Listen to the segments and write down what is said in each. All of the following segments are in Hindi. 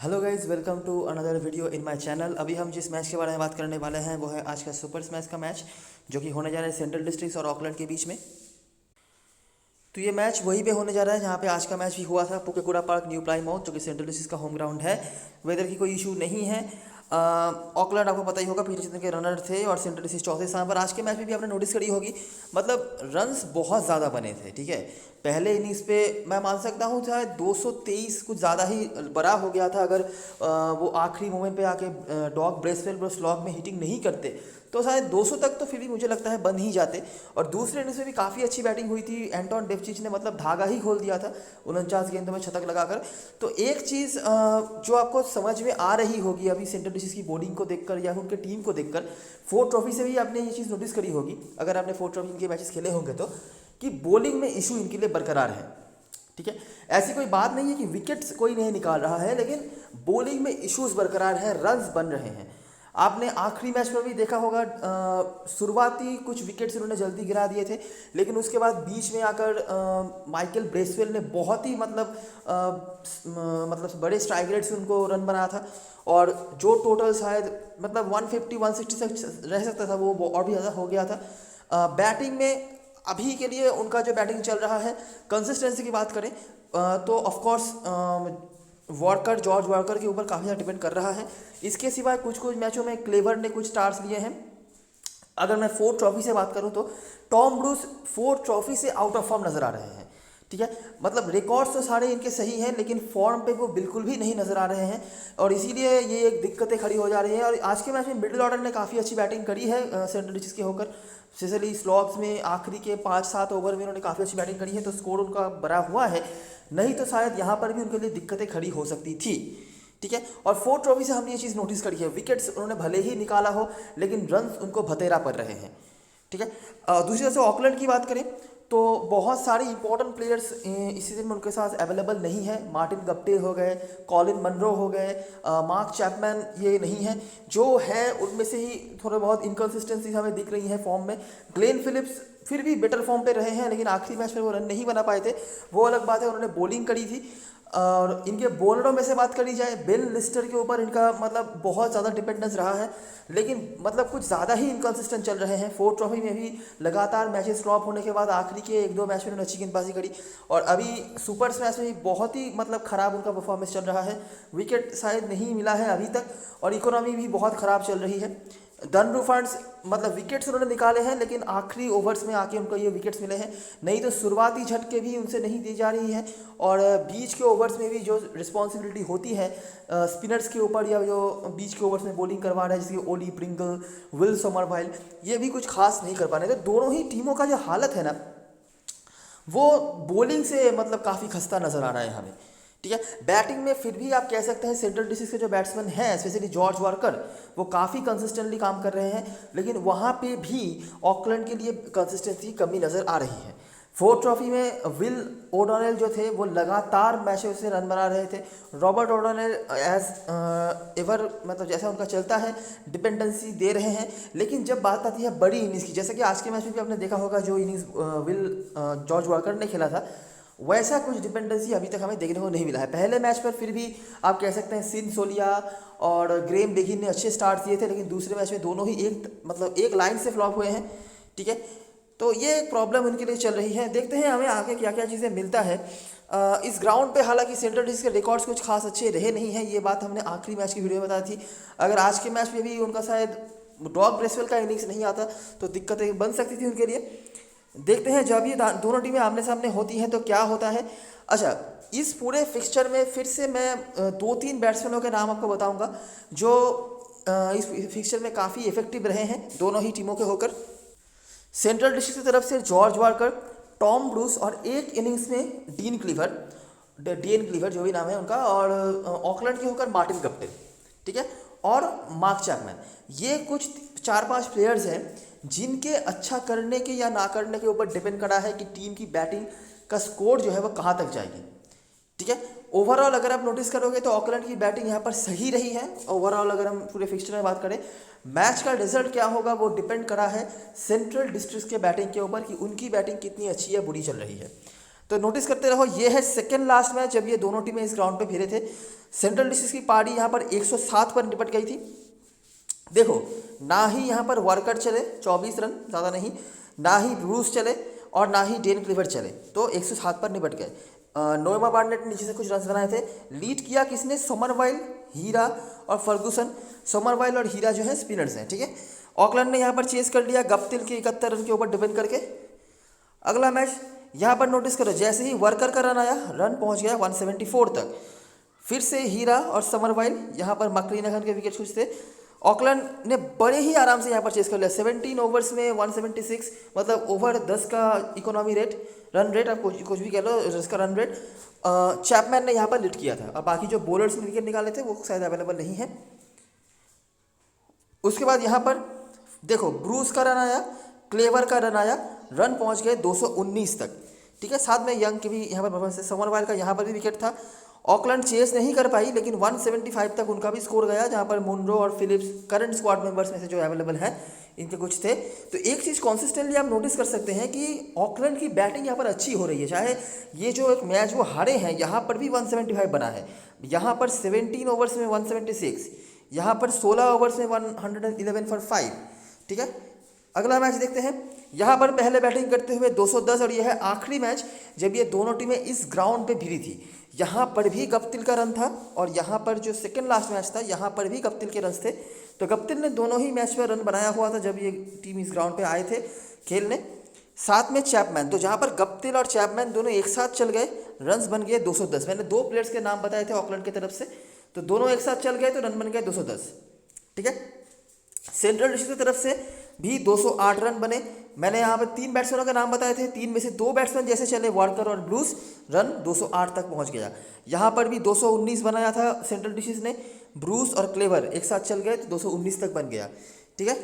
Hello guys, welcome to another video in my channel. अभी हम जिस मैच के बारे में बात करने वाले हैं वो है आज का सुपर स्मैश का मैच, जो कि होने जा रहा है सेंट्रल डिस्ट्रिक्ट्स और ऑकलैंड के बीच में। तो ये मैच वहीं पे होने जा रहा है जहाँ पे आज का मैच भी हुआ था, पुकेकुरा पार्क, न्यू प्लाईमाउथ, जो कि सेंट्रल डिस्ट्रिक्ट्स का होम ग्राउंड है। वेदर की कोई इशू नहीं है। ऑकलैंड आपको पता ही होगा पीछे जितने के रनर थे और सेंट्रल डिस्ट्रिक्ट चौथे स्थान पर। आज के मैच में भी आपने नोटिस करी होगी, मतलब रन्स बहुत ज़्यादा बने थे। ठीक है, पहले इनिंग्स पे मैं मान सकता हूँ शायद 223 कुछ ज़्यादा ही बड़ा हो गया था। अगर वो आखिरी मोमेंट पे आके डॉग ब्रेसवेल और स्लॉग में हिटिंग नहीं करते तो शायद 200 तक तो फिर भी मुझे लगता है बन ही जाते। और दूसरे इनिंग्स में भी काफ़ी अच्छी बैटिंग हुई थी। एंटोन डेवचिच ने मतलब धागा ही खोल दिया था 49 गेंदों में शतक लगाकर। तो एक चीज़ जो आपको समझ में आ रही होगी अभी सेंट्रल डिस्ट्रिक्ट्स की बॉलिंग को देखकर या उनके टीम को देखकर, फोर्थ ट्रॉफी से भी आपने ये चीज़ नोटिस करी होगी अगर आपने फोर्थ ट्रॉफी इनके मैचेस खेले होंगे तो, कि बॉलिंग में इशू इनके लिए बरकरार है। ठीक है, ऐसी कोई बात नहीं है कि विकेट्स कोई नहीं निकाल रहा है, लेकिन बॉलिंग में इश्यूज बरकरार है, रन्स बन रहे हैं। आपने आखिरी मैच में भी देखा होगा, शुरुआती कुछ विकेट्स इन्होंने जल्दी गिरा दिए थे, लेकिन उसके बाद बीच में आकर माइकल ब्रेसवेल ने बहुत ही मतलब बड़े स्ट्राइक रेट से उनको रन बनाया था। और जो टोटल शायद मतलब 150 160 तक रह सकता था वो और भी ज़्यादा हो गया था। बैटिंग में अभी के लिए उनका जो बैटिंग चल रहा है, कंसिस्टेंसी की बात करें तो ऑफकोर्स जॉर्ज वॉकर के ऊपर काफ़ी ज़्यादा डिपेंड कर रहा है। इसके सिवाय कुछ कुछ मैचों में क्लेवर ने कुछ स्टार्स लिए हैं। अगर मैं फोर्थ ट्रॉफी से बात करूं तो टॉम ब्रूस फोर्थ ट्रॉफी से आउट ऑफ फॉर्म नज़र आ रहे हैं। ठीक है, मतलब रिकॉर्ड्स तो सारे इनके सही हैं, लेकिन फॉर्म पे वो बिल्कुल भी नहीं नज़र आ रहे हैं और इसीलिए ये एक दिक्कतें खड़ी हो जा रही हैं। और आज के मैच में मिडिल ऑर्डर ने काफ़ी अच्छी बैटिंग करी है सेंट्रल डिस्ट्रिक्ट्स के होकर, स्पेशली स्लॉग्स में आखिरी के 5-7 ओवर में उन्होंने काफ़ी अच्छी बैटिंग करी है, तो स्कोर उनका बड़ा हुआ है। नहीं तो शायद यहाँ पर भी उनके लिए दिक्कतें खड़ी हो सकती थी। ठीक है, और फोर्थ ट्रॉफी से हमने ये चीज़ नोटिस करी है, विकेट्स उन्होंने भले ही निकाला हो लेकिन रन्स उनको भतेरा पड़ रहे हैं। ठीक है, दूसरी तरफ से ऑकलैंड की बात करें तो बहुत सारे इंपॉर्टेंट प्लेयर्स इस सीजन में उनके साथ अवेलेबल नहीं है। मार्टिन गप्टिल हो गए, कॉलिन मनरो हो गए, मार्क चैपमैन ये नहीं है। जो है उनमें से ही थोड़े बहुत इनकन्सिस्टेंसी हमें दिख रही है फॉर्म में। ग्लेन फिलिप्स फिर भी बेटर फॉर्म पे रहे हैं, लेकिन आखिरी मैच में वो रन नहीं बना पाए थे, वो अलग बात है। उन्होंने बॉलिंग करी थी। और इनके बॉलरों में से बात करी जाए, बेन लिस्टर के ऊपर इनका मतलब बहुत ज़्यादा डिपेंडेंस रहा है, लेकिन मतलब कुछ ज़्यादा ही इनकन्सिस्टेंट चल रहे हैं। फोर्थ ट्रॉफी में भी लगातार मैचेस ड्रॉप होने के बाद आखिरी के 1-2 मैच में उन्होंने अच्छी गेंदबाजी करी, और अभी सुपर स्मैश में भी बहुत ही मतलब ख़राब उनका परफॉर्मेंस चल रहा है। विकेट शायद नहीं मिला है अभी तक, और इकोनॉमी भी बहुत ख़राब चल रही है। धन फंड्स मतलब विकेट्स उन्होंने निकाले हैं, लेकिन आखिरी ओवर्स में आके उनको ये विकेट्स मिले हैं, नहीं तो शुरुआती झटके भी उनसे नहीं दी जा रही है। और बीच के ओवर्स में भी जो रिस्पॉन्सिबिलिटी होती है स्पिनर्स के ऊपर, या जो बीच के ओवर्स में बॉलिंग करवा रहा है जैसे ओली प्रिंगल, विल समरवाइल, ये भी कुछ खास नहीं कर पा रहे। तो दोनों ही टीमों का जो हालत है ना, वो बॉलिंग से मतलब काफ़ी खस्ता नज़र आ रहा है हमें। ठीक है, बैटिंग में फिर भी आप कह सकते हैं सेंट्रल डिस्ट्रिक्ट के जो बैट्समैन हैं, स्पेशली जॉर्ज वॉकर, वो काफ़ी कंसिस्टेंटली काम कर रहे हैं, लेकिन वहाँ पे भी ऑकलैंड के लिए कंसिस्टेंसी की कमी नज़र आ रही है। फोर्थ ट्रॉफी में विल ओडोनेल जो थे वो लगातार मैचों से रन बना रहे थे। रॉबर्ट ओडोनेल एज एवर मतलब जैसा उनका चलता है डिपेंडेंसी दे रहे हैं, लेकिन जब बात आती है बड़ी इनिंग्स की, जैसे कि आज के मैच में भी आपने देखा होगा जो इनिंग्स जॉर्ज वॉकर ने खेला था, वैसा कुछ डिपेंडेंसी अभी तक हमें देखने को नहीं मिला है। पहले मैच पर फिर भी आप कह सकते हैं सिन सोलिया और ग्रेम बेगिन ने अच्छे स्टार्ट दिए थे, लेकिन दूसरे मैच में दोनों ही एक लाइन से फ्लॉप हुए हैं। ठीक है, तो ये एक प्रॉब्लम उनके लिए चल रही है। देखते हैं हमें आगे क्या क्या चीज़ें मिलता है इस ग्राउंड पे। हालांकि सेंट्रल डिस्ट्रिक्ट के रिकॉर्ड्स कुछ खास अच्छे रहे नहीं हैं, ये बात हमने आखिरी मैच की वीडियो में बताई थी। अगर आज के मैच में भी उनका शायद डॉग ब्रेसवेल का इनिंग्स नहीं आता तो दिक्कतें बन सकती थी उनके लिए। देखते हैं जब ये दोनों टीमें आमने सामने होती हैं तो क्या होता है। अच्छा, इस पूरे फिक्सचर में फिर से मैं 2-3 बैट्समैनों के नाम आपको बताऊंगा जो इस फिक्सचर में काफ़ी इफेक्टिव रहे हैं दोनों ही टीमों के होकर। सेंट्रल डिस्ट्रिक्ट की तरफ से जॉर्ज वॉकर, टॉम ब्रूस और एक इनिंग्स में डीन क्लीवर जो भी नाम है उनका, और ऑकलैंड के होकर मार्टिन गप्टिल। ठीक है, और मार्क चैपमैन, ये कुछ 4-5 प्लेयर्स हैं जिनके अच्छा करने के या ना करने के ऊपर डिपेंड करा है कि टीम की बैटिंग का स्कोर जो है वो कहाँ तक जाएगी। ठीक है, ओवरऑल अगर आप नोटिस करोगे तो ऑकलैंड की बैटिंग यहाँ पर सही रही है। ओवरऑल अगर हम पूरे फिक्सचर में बात करें, मैच का रिजल्ट क्या होगा वो डिपेंड करा है सेंट्रल डिस्ट्रिक्ट के बैटिंग के ऊपर कि उनकी बैटिंग कितनी अच्छी है, बुरी चल रही है। तो नोटिस करते रहो, ये है सेकेंड लास्ट मैच जब ये दोनों टीमें इस ग्राउंड पे भिड़े थे। सेंट्रल डिस्ट्रिक्ट की पारी यहाँ पर 107 पर निपट गई थी। देखो, ना ही यहाँ पर वर्कर चले 24 रन, ज़्यादा नहीं, ना ही ब्रूस चले और ना ही डेन क्लीवर चले, तो 107 पर निपट गए। नोएमा बार्नेट ने नीचे से कुछ रन बनाए थे। लीड किया किसने? सोमरवाइल, हीरा और फर्गूसन। सोमरवाइल और हीरा जो है स्पिनर्स हैं, ठीक है। ऑकलैंड ने यहाँ पर चेस कर लिया गप्टिल के 71 रन के ऊपर डिपेंड करके। अगला मैच यहाँ पर नोटिस करो, जैसे ही वर्कर का रन आया, रन पहुँच गया 174 तक। फिर से हीरा और समरवाइल, यहाँ पर मकलीनगन के विकेट कुछ थे। ऑकलैंड ने बड़े ही आराम से यहाँ पर चेस कर लिया, 17 ओवर्स में 176, मतलब ओवर 10 का इकोनॉमी रेट, रन रेट, आप कुछ भी कह लो, 10 का रन रेट चैपमैन ने यहाँ पर लीड किया था। अब बाकी जो बॉलर्स ने विकेट निकाले थे वो शायद अवेलेबल नहीं है। उसके बाद यहाँ पर देखो, ब्रूस का रन आया, क्लेवर का रन आया, रन पहुँच गए 219 तक, ठीक है। साथ में यंग के भी यहाँ पर परफॉर्मेंस है। समरवाइल का यहाँ पर भी विकेट था। ऑकलैंड चेस नहीं कर पाई, लेकिन 175 तक उनका भी स्कोर गया, जहाँ पर मुनरो और फिलिप्स करंट स्क्वाड मेंबर्स में से जो अवेलेबल हैं इनके कुछ थे। तो एक चीज़ कॉन्सिस्टेंटली आप नोटिस कर सकते हैं कि ऑकलैंड की बैटिंग यहाँ पर अच्छी हो रही है। चाहे ये जो एक मैच वो हारे हैं, यहाँ पर भी 175 बना है, यहाँ पर 17 ओवर्स में 176, यहाँ पर 16 ओवर्स में 111 फॉर 5, ठीक है। अगला मैच देखते हैं। यहाँ पर पहले बैटिंग करते हुए 210, और यह है आखिरी मैच जब ये दोनों टीमें इस ग्राउंड पे भिड़ी थी। यहाँ पर भी गप्टिल का रन था, और यहाँ पर जो सेकंड लास्ट मैच था, यहाँ पर भी गप्टिल के रन थे। तो गप्टिल ने दोनों ही मैच में रन बनाया हुआ था जब ये टीम इस ग्राउंड पे आए थे खेलने। साथ में चैपमैन, तो जहाँ पर गप्टिल और चैपमैन दोनों एक साथ चल गए, रन बन गए 210। मैंने दो प्लेयर्स के नाम बताए थे ऑकलैंड की तरफ से, तो दोनों एक साथ चल गए तो रन बन गए 210, ठीक है। सेंट्रल डिस्ट्रिक्ट की तरफ से भी 208 रन बने। मैंने यहाँ पर 3 बैट्समैनों का नाम बताए थे, 3 में से 2 बैट्समैन जैसे चले, वार्कर और ब्लूस, रन 208 तक पहुँच गया। यहाँ पर भी 219 बनाया था सेंट्रल डिस्ट्रिक्ट ने, ब्रूस और क्लेवर एक साथ चल गए तो 219 तक बन गया, ठीक है।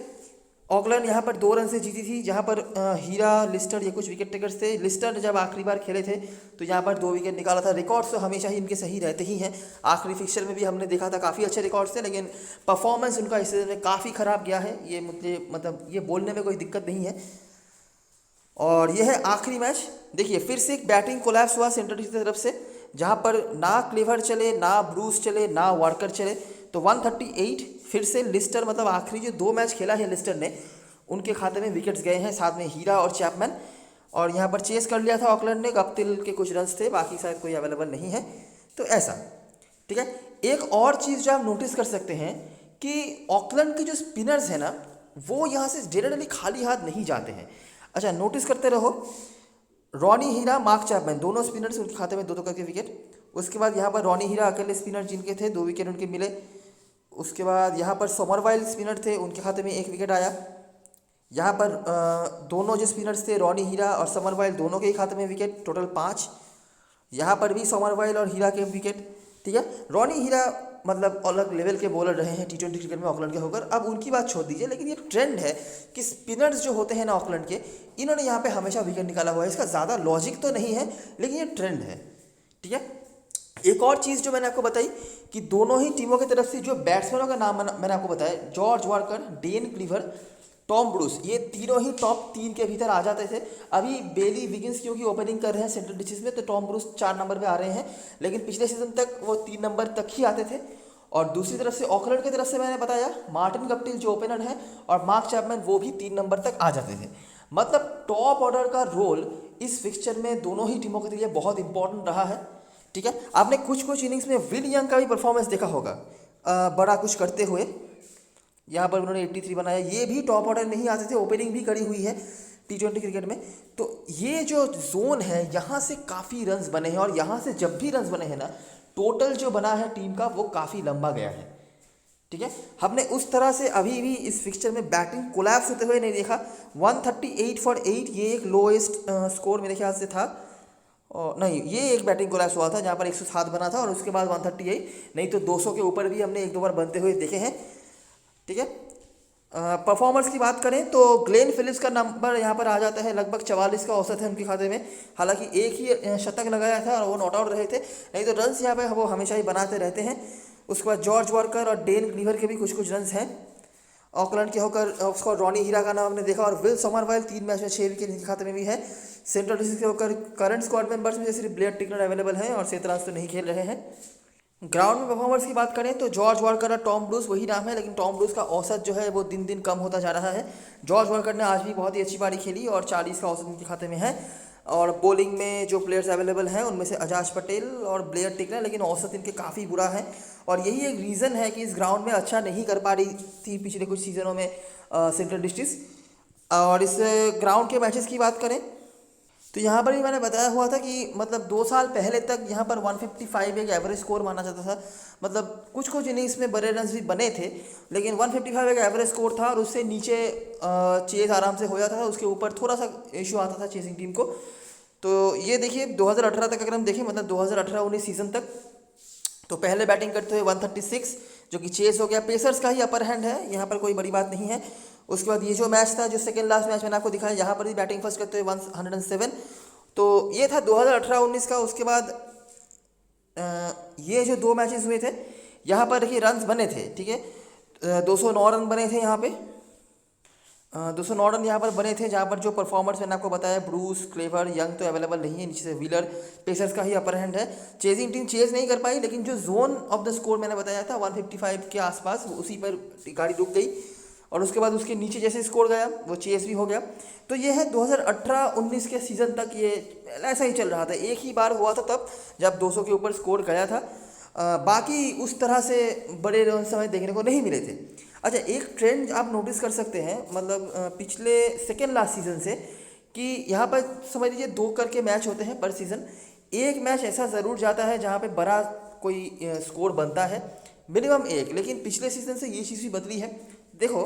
ऑकलैंड यहाँ पर 2 रन से जीती थी, जहाँ पर हीरा, लिस्टर, ये कुछ विकेट टेकर्स थे। लिस्टर ने जब आखिरी बार खेले थे तो यहाँ पर 2 विकेट निकाला था। रिकॉर्ड्स तो हमेशा ही इनके सही रहते ही हैं, आखिरी फिक्सचर में भी हमने देखा था काफ़ी अच्छे रिकॉर्ड्स थे, लेकिन परफॉर्मेंस उनका इस सीजन में काफ़ी ख़राब गया है। ये मुझे मतलब ये बोलने में कोई दिक्कत नहीं है। और ये है आखिरी मैच। देखिए, फिर से एक बैटिंग कोलैप्स हुआ सेंट्रल डिस्ट्रिक्ट की तरफ से, जहाँ पर ना क्लेवर चले, ना ब्रूस चले, ना वार्कर चले, तो 138 फिर से लिस्टर, मतलब आखिरी जो 2 मैच खेला है लिस्टर ने, उनके खाते में विकेट्स गए हैं, साथ में हीरा और चैपमैन। और यहाँ पर चेस कर लिया था ऑकलैंड ने, गप्टिल के कुछ रन्स थे, बाकी शायद कोई अवेलेबल नहीं है, तो ऐसा, ठीक है। एक और चीज़ जो आप नोटिस कर सकते हैं कि ऑकलैंड के जो स्पिनर्स हैं ना, वो यहाँ से जनरली खाली हाथ नहीं जाते हैं। अच्छा, नोटिस करते रहो, रॉनी हीरा, मार्क चैपमैन, दोनों स्पिनर्स, उनके खाते में 2-2 करके विकेट। उसके बाद यहाँ पर रॉनी हीरा अकेले स्पिनर जिनके थे, 2 विकेट उनके मिले। उसके बाद यहाँ पर सोमरवाइल स्पिनर थे, उनके खाते में 1 विकेट आया। यहाँ पर दोनों जो स्पिनर्स थे, रॉनी हीरा और समरवाइल, दोनों के ही खाते में विकेट, टोटल 5। यहाँ पर भी समरवाइल और हीरा के विकेट, ठीक है। रॉनी हीरा मतलब अलग लेवल के बॉलर रहे हैं T20 क्रिकेट में ऑकलैंड के होकर। अब उनकी बात छोड़ दीजिए, लेकिन ये ट्रेंड है कि स्पिनर्स जो होते हैं ना ऑकलैंड के, इन्होंने यहाँ पे हमेशा विकेट निकाला हुआ है। इसका ज़्यादा लॉजिक तो नहीं है, लेकिन ये ट्रेंड है, ठीक है। एक और चीज़ जो मैंने आपको बताई कि दोनों ही टीमों की तरफ से जो बैट्समैनों का नाम मैंने आपको बताया, George Worker, Dane Cleaver, Tom Bruce, ये तीनों ही टॉप 3 के भीतर आ जाते थे। अभी बेली विगिंस क्योंकि ओपनिंग कर रहे हैं सेंट्रल डिस्ट्रिक्ट में, तो टॉम ब्रूस 4 नंबर पे आ रहे हैं, लेकिन पिछले सीजन तक वो 3 नंबर तक ही आते थे। और दूसरी तरफ से ऑकलैंड की तरफ से मैंने बताया मार्टिन गप्टिल जो ओपनर है, और मार्क चैपमैन, वो भी 3 नंबर तक आ जाते थे। मतलब टॉप ऑर्डर का रोल इस फिक्सचर में दोनों ही टीमों के लिए बहुत इंपॉर्टेंट रहा है, ठीक है। आपने कुछ इनिंग्स में विल यंग का भी परफॉर्मेंस देखा होगा, बड़ा कुछ करते हुए। यहाँ पर उन्होंने 83 बनाया। ये भी टॉप ऑर्डर नहीं आते थे, ओपनिंग भी करी हुई है T20 क्रिकेट में। तो ये जो जोन है, यहाँ से काफ़ी रन्स बने हैं, और यहाँ से जब भी रन्स बने हैं ना, टोटल जो बना है टीम का वो काफ़ी लंबा गया है, ठीक है। हमने उस तरह से अभी भी इस फिक्सचर में बैटिंग कोलैप्स होते हुए नहीं देखा। 138 फॉर 8 ये एक लोएस्ट स्कोर मेरे ख्याल से था, और नहीं, ये एक बैटिंग कोलैप्स हुआ था जहाँ पर 107 बना था, और उसके बाद 138, नहीं तो 200 के ऊपर भी हमने 1-2 बार बनते हुए देखे हैं, ठीक है। परफॉर्मर्स की बात करें तो ग्लेन फिलिप्स का नंबर यहाँ पर आ जाता है, लगभग 44 का औसत है उनके खाते में। हालांकि एक ही शतक लगाया था और वो नॉट आउट रहे थे, नहीं तो रन्स यहाँ पे वो हमेशा ही बनाते रहते हैं। उसके बाद जॉर्ज वार्कर और डेन क्लीवर के भी कुछ रन्स हैं। ऑकलैंड के होकर उसको रॉनी हीरा का नाम हमने देखा, और विल समरवाइल 3 मैच में 6 विकेट इनके खाते में भी है। सेंट्रल डिस्ट्रिक्ट के होकर करंट स्क्वाड मेंबर्स में से सिर्फ ब्लेयर टिकनर अवेलेबल हैं और सेतराज तो नहीं खेल रहे हैं। ग्राउंड में परफॉर्मर्स की बात करें तो जॉर्ज वॉलकर और टॉम ब्रूस वही नाम है, लेकिन टॉम ब्रूस का औसत जो है वो दिन दिन कम होता जा रहा है। जॉर्ज वॉलकर ने आज भी बहुत ही अच्छी पारी खेली और 40 का औसत इनके खाते में है। और बॉलिंग में जो प्लेयर्स अवेलेबल हैं उनमें से अजाज पटेल और ब्लेयर टिकनर, लेकिन औसत इनके काफ़ी बुरा है। और यही एक रीज़न है कि इस ग्राउंड में अच्छा नहीं कर पा रही थी पिछले कुछ सीजनों में सेंट्रल डिस्ट्रिक्ट। और इस ग्राउंड के मैचेस की बात करें तो यहाँ पर भी मैंने बताया हुआ था कि मतलब 2 साल पहले तक यहाँ पर 155 एक एवरेज स्कोर माना जाता था। मतलब कुछ कुछ इनिंग्स में बड़े रन्स भी बने थे, लेकिन 155 एक एवरेज स्कोर था और उससे नीचे चेज आराम से हो जाता था। उसके ऊपर थोड़ा सा इशू आता था चेसिंग टीम को। तो ये देखिए 2018 तक अगर हम देखें, मतलब 2018-19 सीज़न तक, तो पहले बैटिंग करते हुए 136 जो कि चेस हो गया। पेसर्स का ही अपर हैंड है, यहाँ पर कोई बड़ी बात नहीं है। उसके बाद ये जो मैच था, जो सेकेंड लास्ट मैच मैंने आपको दिखाया, यहाँ पर भी बैटिंग फर्स्ट करते हुए 107। तो ये था 2018-19 का। उसके बाद ये जो 2 मैचेस हुए थे, यहाँ पर देखिए रन्स बने थे, ठीक है, 209 रन बने थे यहाँ पे। 209 रन यहाँ पर बने थे, जहाँ पर जो परफॉर्मर्स मैंने आपको बताया, ब्रूस, क्लेवर, यंग तो अवेलेबल नहीं है, नीचे से व्हीलर, पेसर्स का ही अपर हैंड है। चेजिंग टीम चेज नहीं कर पाई, लेकिन जो जोन ऑफ द स्कोर मैंने बताया था 155 के आसपास, उसी पर गाड़ी रुक गई और उसके बाद उसके नीचे जैसे स्कोर गया वो चेस भी हो गया। तो ये है 2018-19 के सीज़न तक ये ऐसा ही चल रहा था। एक ही बार हुआ था तब जब 200 के ऊपर स्कोर गया था, बाकी उस तरह से बड़े रन समय देखने को नहीं मिले थे। अच्छा, एक ट्रेंड आप नोटिस कर सकते हैं, मतलब पिछले सेकेंड लास्ट सीज़न से, कि यहाँ पर समझ लीजिए 2 करके मैच होते हैं पर सीज़न। एक मैच ऐसा ज़रूर जाता है जहाँ पे बड़ा कोई स्कोर बनता है, मिनिमम एक। लेकिन पिछले सीज़न से ये चीज़ भी बदली है। देखो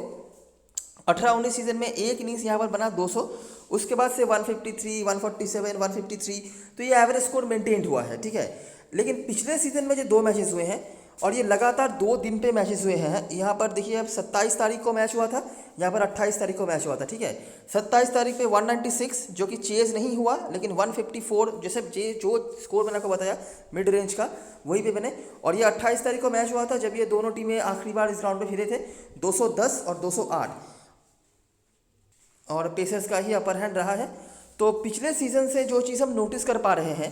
18-19 सीज़न में एक इनिंग्स यहाँ पर बना 200, उसके बाद से 153, 147, 153, तो ये एवरेज स्कोर मेंटेन हुआ है, ठीक है। लेकिन पिछले सीज़न में जो 2 मैचेस हुए हैं, और ये लगातार 2 दिन पे मैचेस हुए हैं। यहाँ पर देखिए अब 27 तारीख को मैच हुआ था, यहाँ पर 28 तारीख को मैच हुआ था, ठीक है। 27 तारीख पे 196 जो कि चेज नहीं हुआ, लेकिन 154 जैसे जो स्कोर मैंने आपको बताया मिड रेंज का, वही पे बने। और ये 28 तारीख को मैच हुआ था जब ये दोनों टीमें आखिरी बार इस ग्राउंड पे फिरे थे, 210 और 208, और पेसर्स का ही अपर हैंड रहा है। तो पिछले सीज़न से जो चीज़ हम नोटिस कर पा रहे हैं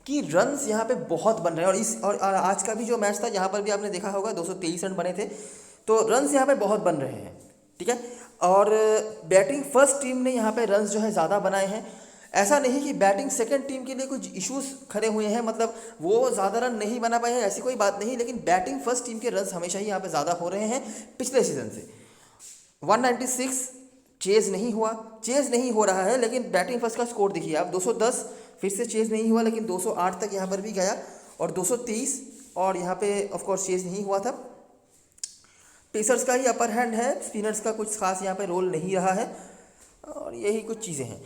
कि रन्स यहाँ पे बहुत बन रहे हैं। और आज का भी जो मैच था, यहाँ पर भी आपने देखा होगा 223 रन बने थे। तो रन्स यहाँ पे बहुत बन रहे हैं, ठीक है। और बैटिंग फर्स्ट टीम ने यहाँ पे रन्स जो है ज़्यादा बनाए हैं। ऐसा नहीं कि बैटिंग सेकंड टीम के लिए कुछ इश्यूज खड़े हुए हैं, मतलब वो ज़्यादा रन नहीं बना पाए हैं, ऐसी कोई बात नहीं। लेकिन बैटिंग फर्स्ट टीम के रन्स हमेशा ही यहाँ पे ज़्यादा हो रहे हैं पिछले सीज़न से। 196 चेज नहीं हुआ, चेज नहीं हो रहा है, लेकिन बैटिंग फर्स्ट का स्कोर देखिए आप, 210 फिर से चेज नहीं हुआ, लेकिन 208 तक यहाँ पर भी गया, और 230, और यहाँ पे ऑफ कोर्स चेज नहीं हुआ था। पेसर्स का ही अपर हैंड है, स्पिनर्स का कुछ खास यहाँ पे रोल नहीं रहा है, और यही कुछ चीज़ें हैं।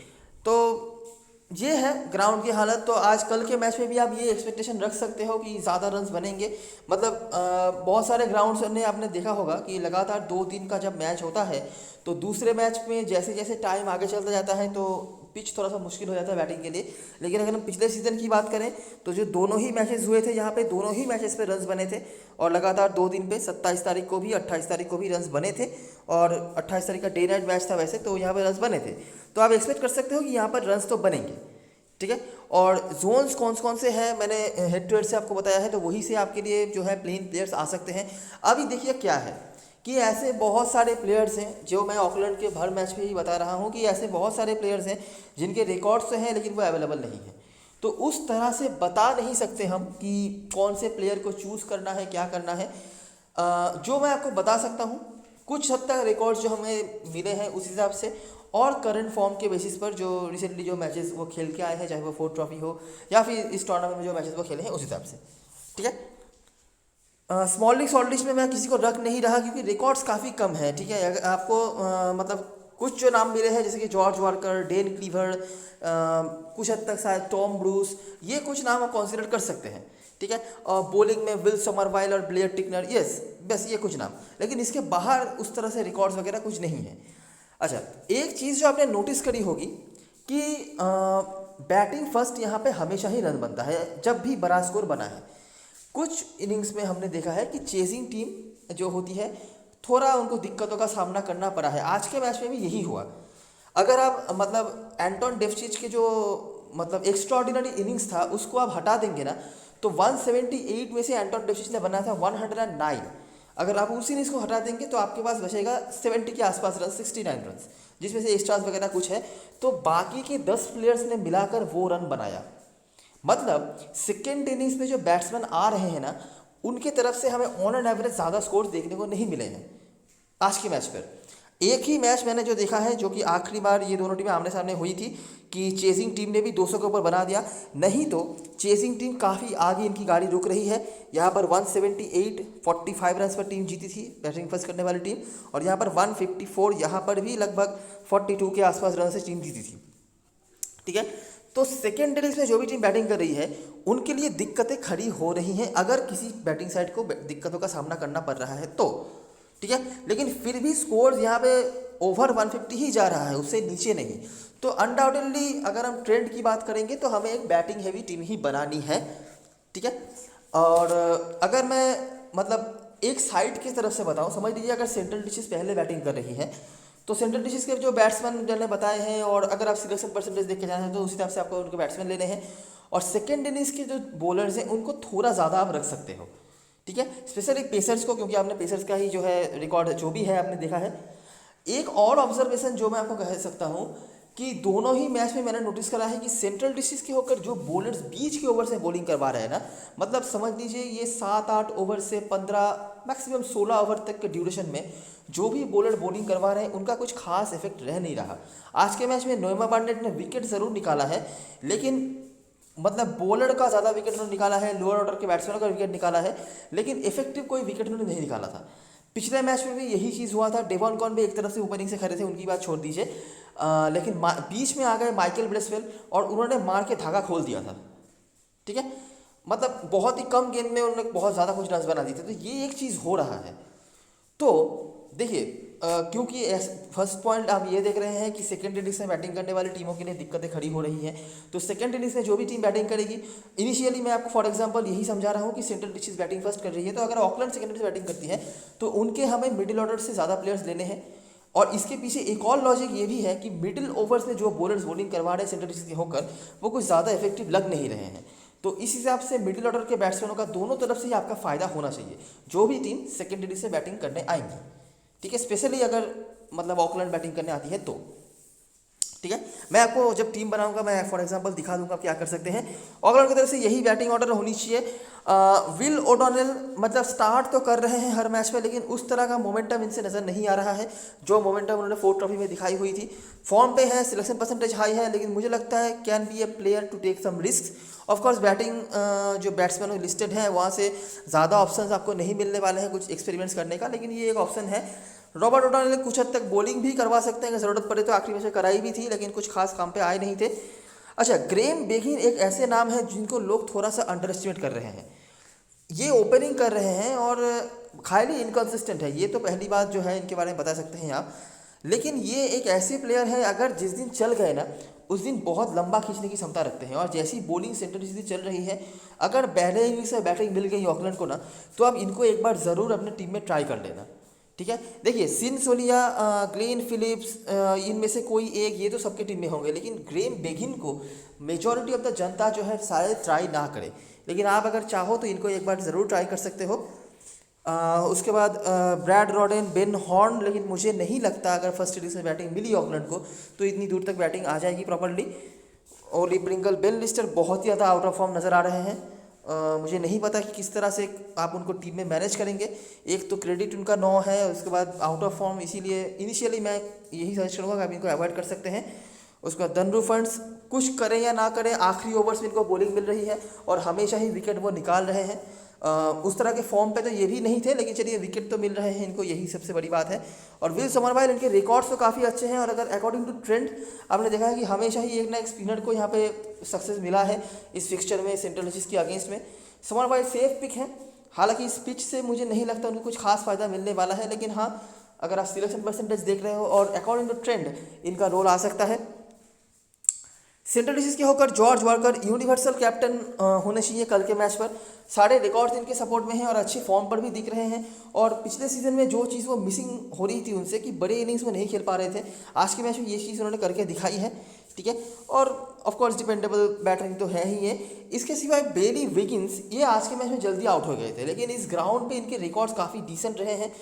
तो ये है ग्राउंड की हालत। तो आज कल के मैच में भी आप ये एक्सपेक्टेशन रख सकते हो कि ज़्यादा रन्स बनेंगे। मतलब बहुत सारे ग्राउंड्स ने आपने देखा होगा कि लगातार 2 दिन का जब मैच होता है, तो दूसरे मैच में जैसे जैसे टाइम आगे चलता जाता है तो पिच थोड़ा सा मुश्किल हो जाता है बैटिंग के लिए। लेकिन अगर हम पिछले सीज़न की बात करें तो जो दोनों ही मैचेस हुए थे, यहाँ पे दोनों ही मैचेस पे रन्स बने थे, और लगातार 2 दिन पे 27 तारीख को भी 28 तारीख को भी रन्स बने थे, और 28 तारीख का डे नाइट मैच था वैसे, तो यहाँ पे रन्स बने थे। तो आप एक्सपेक्ट कर सकते हो कि यहाँ पर रन्स तो बनेंगे, ठीक है। और जोन्स कौन कौन से हैं मैंने हेड टू हेड से आपको बताया है, तो वही से आपके लिए जो है प्लेइंग प्लेयर्स आ सकते हैं। अभी देखिए क्या है कि ऐसे बहुत सारे प्लेयर्स हैं, जो मैं ऑकलैंड के भर मैच में ही बता रहा हूँ कि ऐसे बहुत सारे प्लेयर्स हैं जिनके रिकॉर्ड्स तो हैं लेकिन वो अवेलेबल नहीं है। तो उस तरह से बता नहीं सकते हम कि कौन से प्लेयर को चूज़ करना है, क्या करना है। जो मैं आपको बता सकता हूँ, कुछ हद तक रिकॉर्ड्स जो हमें मिले हैं उस हिसाब से, और करंट फॉर्म के बेसिस पर जो रिसेंटली जो मैचेस वो खेल के आए हैं, चाहे वो फोर्थ ट्रॉफी हो या फिर इस टूर्नामेंट में जो मैचेस वो खेले हैं, उस हिसाब से, ठीक है। स्मॉल लीग शॉर्ट लिस्ट में मैं किसी को रख नहीं रहा क्योंकि रिकॉर्ड्स काफ़ी कम है, ठीक है। अगर आपको मतलब कुछ जो नाम मिले हैं जैसे कि जॉर्ज वॉलकर, डेन क्लीवर, कुछ हद तक शायद टॉम ब्रूस, ये कुछ नाम आप कंसिडर कर सकते हैं, ठीक है। और बॉलिंग में विल समरवाइल और ब्लेयर टिकनर, यस, बस ये कुछ नाम, लेकिन इसके बाहर उस तरह से रिकॉर्ड्स वगैरह कुछ नहीं है। अच्छा, एक चीज़ जो आपने नोटिस करी होगी कि बैटिंग फर्स्ट यहाँ पे हमेशा ही रन बनता है जब भी बड़ा स्कोर बना है। कुछ इनिंग्स में हमने देखा है कि चेजिंग टीम जो होती है थोड़ा उनको दिक्कतों का सामना करना पड़ा है। आज के मैच में भी यही हुआ। अगर आप मतलब एंटोन डेफचिच के जो मतलब एक्स्ट्राऑर्डिनरी इनिंग्स था उसको आप हटा देंगे ना, तो 178 में से एंटोन डेफचिच ने बनाया था 109। अगर आप उस इनिंग्स को हटा देंगे तो आपके पास बचेगा 70 के आसपास रन, 69 रन, जिसमें से एक्स्ट्रास वगैरह कुछ है। तो बाकी के 10 प्लेयर्स ने मिलाकर वो रन बनाया। मतलब सेकेंड इनिंग्स में जो बैट्समैन आ रहे हैं ना, उनके तरफ से हमें ऑन एन एवरेज ज़्यादा स्कोर देखने को नहीं मिले हैं आज के मैच पर। एक ही मैच मैंने जो देखा है, जो कि आखिरी बार ये दोनों टीमें आमने सामने हुई थी, कि चेजिंग टीम ने भी 200 के ऊपर बना दिया। नहीं तो चेजिंग टीम काफ़ी आगे इनकी गाड़ी रुक रही है। यहाँ पर 178 45 रन पर टीम जीती थी, बैटिंग फर्स्ट करने वाली टीम, और यहाँ पर 154, यहाँ पर भी लगभग 42 के आसपास रन से टीम जीती थी। ठीक है, तो सेकेंड इनिंग्स में जो भी टीम बैटिंग कर रही है उनके लिए दिक्कतें खड़ी हो रही हैं, अगर किसी बैटिंग साइड को दिक्कतों का सामना करना पड़ रहा है तो। ठीक है, लेकिन फिर भी स्कोर यहाँ पे ओवर 150 ही जा रहा है, उससे नीचे नहीं। तो अनडाउटेडली अगर हम ट्रेंड की बात करेंगे तो हमें एक बैटिंग हैवी टीम ही बनानी है। ठीक है, और अगर मैं मतलब एक साइड की तरफ से बताऊं, समझ लीजिए अगर सेंट्रल डिशेस पहले बैटिंग कर रही हैं तो सेंट्रल डिशेस के जो बैट्समैन मैंने बताए हैं, और अगर आप सिलेक्शन परसेंटेज देख के जाना है तो उसी हिसाब से आपको उनके बैट्समैन लेने हैं। और सेकेंड इनिंग्स के जो बॉलर्स हैं उनको थोड़ा ज़्यादा आप रख सकते हो। ठीक है, स्पेशली पेसर्स को, क्योंकि आपने पेसर्स का ही जो है रिकॉर्ड जो भी है आपने देखा है। एक और ऑब्जर्वेशन जो मैं आपको कह सकता हूँ कि दोनों ही मैच में मैंने नोटिस करा है कि सेंट्रल डिशेस के होकर जो बॉलर्स बीच के ओवर से बॉलिंग करवा रहे हैं ना, मतलब समझ लीजिए ये 7-8 ओवर से 15 मैक्सिमम 16 ओवर तक के ड्यूरेशन में जो भी बॉलर बॉलिंग करवा रहे हैं उनका कुछ खास इफेक्ट रह नहीं रहा। आज के मैच में नोएमा बार्नेट ने विकेट ज़रूर निकाला है, लेकिन मतलब बॉलर का ज़्यादा विकेट उन्होंने निकाला है, लोअर ऑर्डर के बैट्समैनों का विकेट निकाला है, लेकिन इफेक्टिव कोई विकेट उन्होंने नहीं निकाला था। पिछले मैच में भी यही चीज़ हुआ था। डेवॉन कॉन भी एक तरफ से ओपनिंग से खड़े थे, उनकी बात छोड़ दीजिए, लेकिन बीच में आ गए माइकल ब्रेसवेल और उन्होंने मार के धागा खोल दिया था। ठीक है, मतलब बहुत ही कम गेंद में उन्होंने बहुत ज़्यादा कुछ रन बना दिए थे। तो ये एक चीज़ हो रहा है। तो देखिए, क्योंकि फर्स्ट पॉइंट आप ये देख रहे हैं कि सेकेंड इनिंग्स में बैटिंग करने वाली टीमों के लिए दिक्कतें खड़ी हो रही हैं, तो सेकेंड इनिंग्स में जो भी टीम बैटिंग करेगी, इनिशियली मैं आपको फॉर एग्जांपल यही समझा रहा हूँ कि सेंट्रल डिशेस बैटिंग फर्स्ट कर रही है, तो अगर ऑकलैंड सेकेंड से बैटिंग करती है तो उनके हमें मिडिल ऑर्डर से ज़्यादा प्लेयर्स लेने हैं। और इसके पीछे एक और लॉजिक ये भी है कि मिडिल ओवर्स में जो बॉलर्स बॉलिंग करवा रहे हैं सेंट्रल डिशेस के होकर, वो कुछ ज़्यादा इफेक्टिव लग नहीं रहे हैं। तो इस हिसाब से मिडिल ऑर्डर के बैट्समैनों का दोनों तरफ से ही आपका फायदा होना चाहिए, जो भी टीम सेकेंड इनिंग्स से बैटिंग करने आएंगी। ठीक है, स्पेशली अगर मतलब ऑकलैंड बैटिंग करने आती है तो। ठीक है, मैं आपको जब टीम बनाऊंगा मैं फॉर एग्जांपल दिखा दूंगा क्या कर सकते हैं। ऑकलैंड की तरफ से यही बैटिंग ऑर्डर होनी चाहिए। विल ओडोनेल मतलब स्टार्ट तो कर रहे हैं हर मैच में, लेकिन उस तरह का मोमेंटम इनसे नज़र नहीं आ रहा है जो मोमेंटम उन्होंने फोर्थ ट्रॉफी में दिखाई हुई थी। फॉर्म पे है, सिलेक्शन परसेंटेज हाई है, लेकिन मुझे लगता है can be a player to take some risk. Of course batting जो बैट्समैन लिस्टेड हैं वहाँ से ज़्यादा ऑप्शन आपको नहीं मिलने वाले हैं कुछ एक्सपेरिमेंट्स करने का, लेकिन ये एक ऑप्शन है। रॉबर्ट ओडोनेल कुछ हद तक बॉलिंग भी करवा सकते हैं, अगर ज़रूरत पड़े तो आखिरी में से कराई भी थी, लेकिन कुछ खास काम पे आए नहीं थे। अच्छा, ग्रेम बेगिन एक ऐसे नाम है जिनको लोग थोड़ा सा अंडर एस्टिमेट कर रहे हैं। ये ओपनिंग कर रहे हैं और हाईली इनकन्सिस्टेंट है, ये तो पहली बात जो है इनके बारे में बता सकते हैं आप। लेकिन ये एक ऐसे प्लेयर है, अगर जिस दिन चल गए ना उस दिन बहुत लंबा खींचने की क्षमता रखते हैं। और जैसी बॉलिंग सेंट्रल चल रही है, अगर पहले इनिंग्स से बैटिंग मिल गई ऑकलैंड को ना, तो आप इनको एक बार ज़रूर अपने टीम में ट्राई कर लेना। ठीक है, देखिए सिन सोलिया, ग्लेन फिलिप्स, इनमें से कोई एक, ये तो सबके टीम में होंगे, लेकिन ग्रेम बेगिन को मेजॉरिटी ऑफ द जनता जो है शायद ट्राई ना करे, लेकिन आप अगर चाहो तो इनको एक बार ज़रूर ट्राई कर सकते हो। उसके बाद ब्रैड रॉडेन, बेन हॉर्न, लेकिन मुझे नहीं लगता अगर फर्स्ट इनिंग्स में बैटिंग मिली ऑकलैंड को तो इतनी दूर तक बैटिंग आ जाएगी प्रॉपर्ली। ओली ब्रिंगल, बेन लिस्टर बहुत ही ज़्यादा आउट ऑफ फॉर्म नज़र आ रहे हैं। मुझे नहीं पता कि किस तरह से आप उनको टीम में मैनेज करेंगे। एक तो क्रेडिट उनका 9 है, उसके बाद आउट ऑफ फॉर्म, इसीलिए इनिशियली मैं यही सजेस्ट करूँगा कि आप इनको अवॉइड कर सकते हैं। उसके बाद धनरू फंड्स, कुछ करें या ना करें, आखिरी ओवर्स में इनको बॉलिंग मिल रही है और हमेशा ही विकेट वो निकाल रहे हैं। उस तरह के फॉर्म पे तो ये भी नहीं थे, लेकिन चलिए विकेट तो मिल रहे हैं इनको, यही सबसे बड़ी बात है। और विल समरवाइल, इनके रिकॉर्ड्स तो काफ़ी अच्छे हैं, और अगर अकॉर्डिंग टू ट्रेंड आपने देखा है कि हमेशा ही एक ना एक स्पिनर को यहाँ पे सक्सेस मिला है इस फिक्सचर में सेंट्रल डिशेस के अगेंस्ट में। समरवाइल सेफ पिक है, हालांकि इस पिच से मुझे नहीं लगता उनको कुछ खास फायदा मिलने वाला है, लेकिन हाँ अगर आप सिलेक्शन परसेंटेज देख रहे हो और अकॉर्डिंग टू ट्रेंड इनका रोल आ सकता है। सेंट्रल डिसीज के होकर जॉर्ज वाकर यूनिवर्सल कैप्टन होने चाहिए कल के मैच पर। सारे रिकॉर्ड्स इनके सपोर्ट में हैं और अच्छे फॉर्म पर भी दिख रहे हैं। और पिछले सीजन में जो चीज़ वो मिसिंग हो रही थी उनसे कि बड़े इनिंग्स में नहीं खेल पा रहे थे, आज के मैच में ये चीज़ उन्होंने करके दिखाई है। ठीक है, और ऑफ कोर्स डिपेंडेबल बैटरिंग तो है ही है। इसके सिवाय बेली विगिंस ये आज के मैच में जल्दी आउट हो गए थे, लेकिन इस ग्राउंड पे इनके रिकॉर्ड्स काफ़ी डिसेंट रहे हैं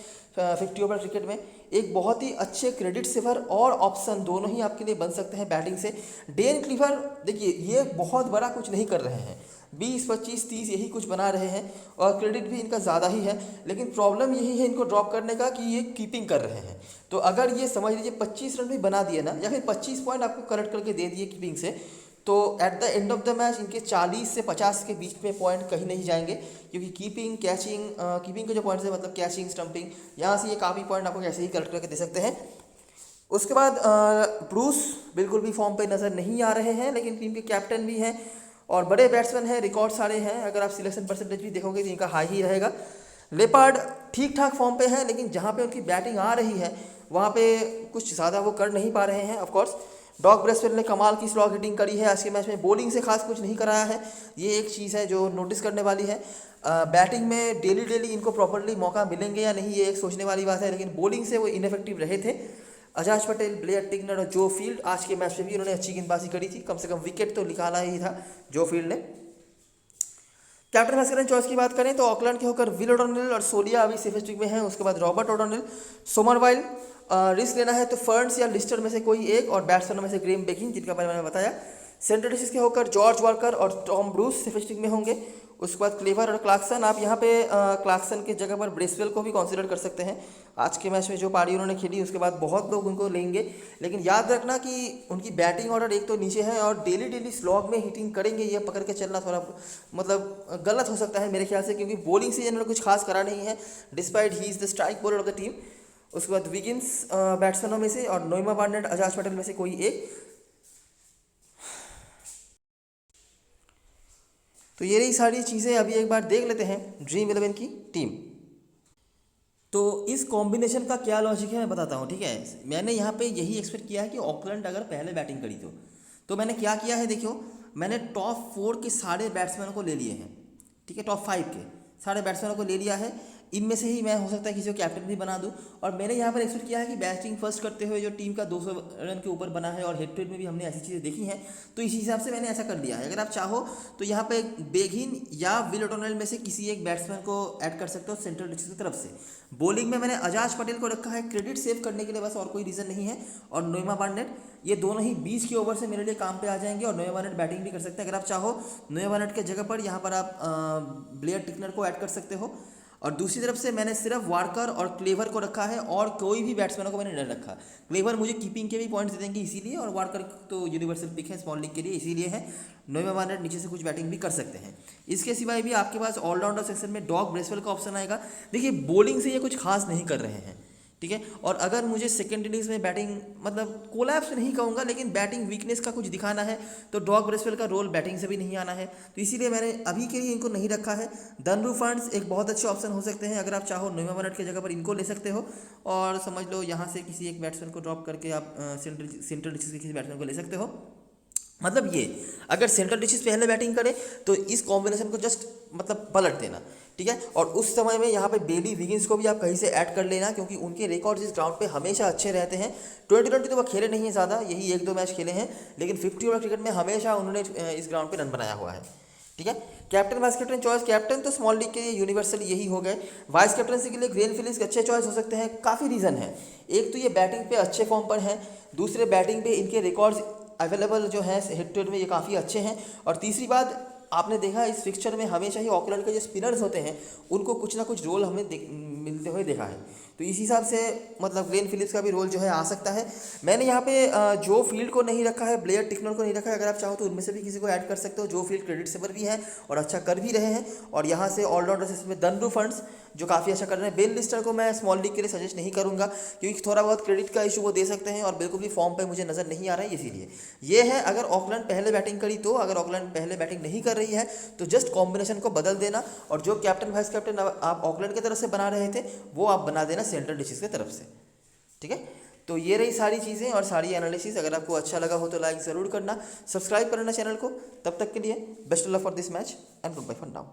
50 ओवर क्रिकेट में। एक बहुत ही अच्छे क्रेडिट सेवर और ऑप्शन दोनों ही आपके लिए बन सकते हैं बैटिंग से। डेन क्लीवर देखिए ये बहुत बड़ा कुछ नहीं कर रहे हैं, 20, 25, 30 यही कुछ बना रहे हैं और क्रेडिट भी इनका ज़्यादा ही है। लेकिन प्रॉब्लम यही है इनको ड्रॉप करने का कि ये कीपिंग कर रहे हैं। तो अगर ये समझ लीजिए 25 रन भी बना दिए ना, या फिर 25 पॉइंट आपको कलेक्ट करके दे दिए कीपिंग से, तो at the end of the match इनके 40 से 50 के बीच में पॉइंट कहीं नहीं जाएंगे, क्योंकि कीपिंग कैचिंग कीपिंग के जो पॉइंट्स है मतलब कैचिंग स्टंपिंग, यहाँ से ये काफ़ी पॉइंट आपको ऐसे ही कलेक्ट करके दे सकते हैं। उसके बाद ब्रूस बिल्कुल भी फॉर्म पे नज़र नहीं आ रहे हैं, लेकिन टीम के कैप्टन भी हैं और बड़े बैट्समैन हैं, रिकॉर्ड सारे हैं। अगर आप सिलेक्शन परसेंटेज भी देखोगे तो इनका हाई ही रहेगा। लेपर्ड ठीक ठाक फॉर्म पे है, लेकिन जहाँ पे उनकी बैटिंग आ रही है वहाँ पे कुछ ज़्यादा वो कर नहीं पा रहे हैं। ऑफकोर्स डॉग ब्रेसवेल ने कमाल की स्लॉग हिटिंग करी है आज के मैच में, बॉलिंग से खास कुछ नहीं कराया है, ये एक चीज़ है जो नोटिस करने वाली है। बैटिंग में डेली इनको प्रॉपरली मौका मिलेंगे या नहीं, ये एक सोचने वाली बात है, लेकिन बॉलिंग से वो इनफेक्टिव रहे थे। अजाज पटेल, ब्लेयर टिग्नर और जो फील्ड आज के मैच में भी उन्होंने अच्छी गेंदबाजी करी थी, कम से कम विकेट तो निकाला ही था जो फील्ड ने। कैप्टन वाइस कैप्टन चॉइस की बात करें तो ऑकलैंड के होकर विल ओडोनिल और सोलिया अभी सेफ स्ट्रिक में हैं। उसके बाद रॉबर्ट ओडोनिल, सोमरवाइल, रिस्क लेना है तो फर्न्स या लिस्टर में से कोई एक, और बैट्समैन में से ग्रेम बेकिन जिनका बारे में मैंने बताया। सेंट्रल डिसीज के होकर जॉर्ज वाकर और टॉम ब्रूस सेफ स्ट्रिक में होंगे। उसके बाद क्लेवर और क्लार्कसन, आप यहाँ पे क्लार्कसन की जगह पर ब्रेसवेल को भी कंसीडर कर सकते हैं। आज के मैच में जो पारी उन्होंने खेली उसके बाद बहुत लोग उनको लेंगे, लेकिन याद रखना कि उनकी बैटिंग ऑर्डर एक तो नीचे है और डेली स्लॉग में हिटिंग करेंगे, ये पकड़ के चलना थोड़ा मतलब गलत हो सकता है मेरे ख्याल से, क्योंकि बॉलिंग से इन्होंने कुछ खास करा नहीं है despite he is the strike bowler of the team. उसके बाद विगिंस बैट्समैनों में से और नोएमा बार्नेट, अजाज पटेल में से कोई एक। तो ये रही सारी चीज़ें। अभी एक बार देख लेते हैं ड्रीम 11 की टीम। तो इस कॉम्बिनेशन का क्या लॉजिक है मैं बताता हूँ, ठीक है। मैंने यहाँ पे यही एक्सपेक्ट किया है कि ऑकलैंड अगर पहले बैटिंग करी तो मैंने क्या किया है देखियो, मैंने टॉप 4 के सारे बैट्समैनों को ले लिए हैं, ठीक है, टॉप 5 के सारे बैट्समैनों को ले लिया है। इनमें से ही मैं हो सकता है किसी को कैप्टन भी बना दूं, और मैंने यहाँ पर एक्सपेक्ट किया है कि बैटिंग फर्स्ट करते हुए जो टीम का 200 रन के ऊपर बना है और हेड टू हेड में भी हमने ऐसी चीज़ें देखी हैं, तो इसी हिसाब से मैंने ऐसा कर दिया है। अगर आप चाहो तो यहाँ पे बेगिन या विल ओडोनिल में से किसी एक बैट्समैन को ऐड कर सकते हो सेंट्रल डिस्ट्रिक्ट की तरफ से। बॉलिंग में मैंने अजाज पटेल को रखा है क्रेडिट सेव करने के लिए, बस और कोई रीज़न नहीं है। और नोएमा बार्नेट, ये दोनों ही 20 के ओवर से मेरे लिए काम पे आ जाएंगे और नोएमा बार्नेट बैटिंग भी कर सकते हैं। अगर आप चाहो नोएमा बार्नेट के जगह पर यहाँ पर आप ब्लेयर टिग्नर को ऐड कर सकते हो। और दूसरी तरफ से मैंने सिर्फ वार्कर और क्लेवर को रखा है और कोई भी बैट्समैनों को मैंने नहीं रखा। क्लेवर मुझे कीपिंग के भी पॉइंट्स दे देंगे इसीलिए, और वार्कर तो यूनिवर्सल पिक है स्मॉल लीग के लिए इसीलिए है। नोएमा बार्नेट नीचे से कुछ बैटिंग भी कर सकते हैं। इसके सिवाय भी आपके पास ऑलराउंडर सेक्शन में डॉग ब्रेसवेल का ऑप्शन आएगा। देखिए बॉलिंग से ये कुछ खास नहीं कर रहे हैं, ठीक है। और अगर मुझे सेकेंड इनिंग्स में बैटिंग मतलब कोलैप्स नहीं कहूँगा, लेकिन बैटिंग वीकनेस का कुछ दिखाना है तो डॉग ब्रेसवेल का रोल बैटिंग से भी नहीं आना है, तो इसीलिए मैंने अभी के लिए इनको नहीं रखा है। धनरू फंड्स एक बहुत अच्छे ऑप्शन हो सकते हैं, अगर आप चाहो नोएमा बार्नेट की जगह पर इनको ले सकते हो, और समझ लो यहाँ से किसी एक बैट्समैन को ड्रॉप करके आप सेंट्रल डिस्ट्रिक्ट के किसी बैट्समैन को ले सकते हो। मतलब ये अगर सेंट्रल डिशेस पहले बैटिंग करे तो इस कॉम्बिनेशन को जस्ट मतलब पलट देना, ठीक है। और उस समय में यहाँ पे बेली विगिंस को भी आप कहीं से ऐड कर लेना, क्योंकि उनके रिकॉर्ड्स इस ग्राउंड पे हमेशा अच्छे रहते हैं। 2020 तो वो खेले नहीं है ज़्यादा, यही 1-2 मैच खेले हैं, लेकिन 50 ओवर क्रिकेट में हमेशा उन्होंने इस ग्राउंड पे रन बनाया हुआ है, ठीक है। Captain vice captain choice, captain तो स्मॉल लीग के लिए यूनिवर्सल यही हो गए। वाइस कैप्टनसी के लिए ग्लेन फिलिप्स अच्छे चॉइस हो सकते हैं। काफ़ी रीज़न है, एक तो ये बैटिंग पे अच्छे फॉर्म पर हैं, दूसरे बैटिंग पे इनके रिकॉर्ड्स अवेलेबल जो है हेड टू हेड में ये काफ़ी अच्छे हैं, और तीसरी बात आपने देखा इस फिक्सचर में हमेशा ही ऑकलैंड के जो स्पिनर्स होते हैं उनको कुछ ना कुछ रोल हमें मिलते हुए देखा है, तो इस हिसाब से मतलब ग्लेन फिलिप्स का भी रोल जो है आ सकता है। मैंने यहाँ पे जो फील्ड को नहीं रखा है, ब्लेयर टिग्नर को नहीं रखा है, अगर आप चाहो तो उनमें से भी किसी को ऐड कर सकते हो। जो फील्ड क्रेडिट सेवर भी है और अच्छा कर भी रहे हैं, और यहाँ से ऑलराउंडर में धनरू फंड्स जो काफ़ी अच्छा कर रहे हैं। बेन लिस्टर को मैं स्मॉल लीग के लिए सजेस्ट नहीं करूँगा, क्योंकि थोड़ा बहुत क्रेडिट का इशू वो दे सकते हैं और बिल्कुल भी फॉर्म पे मुझे नज़र नहीं आ रहा है, इसीलिए ये है। अगर ऑकलैंड पहले बैटिंग करी तो, अगर ऑकलैंड पहले बैटिंग नहीं कर रही है तो जस्ट कॉम्बिनेशन को बदल देना, और जो कैप्टन वाइस कैप्टन आप ऑकलैंड की तरफ से बना रहे थे वो आप बना देना सेंट्रल डिशेस की तरफ से, ठीक है। तो ये रही सारी चीज़ें और सारी एनालिसिस। अगर आपको अच्छा लगा हो तो लाइक ज़रूर करना, सब्सक्राइब करना चैनल को। तब तक के लिए best of luck for this match and goodbye for now.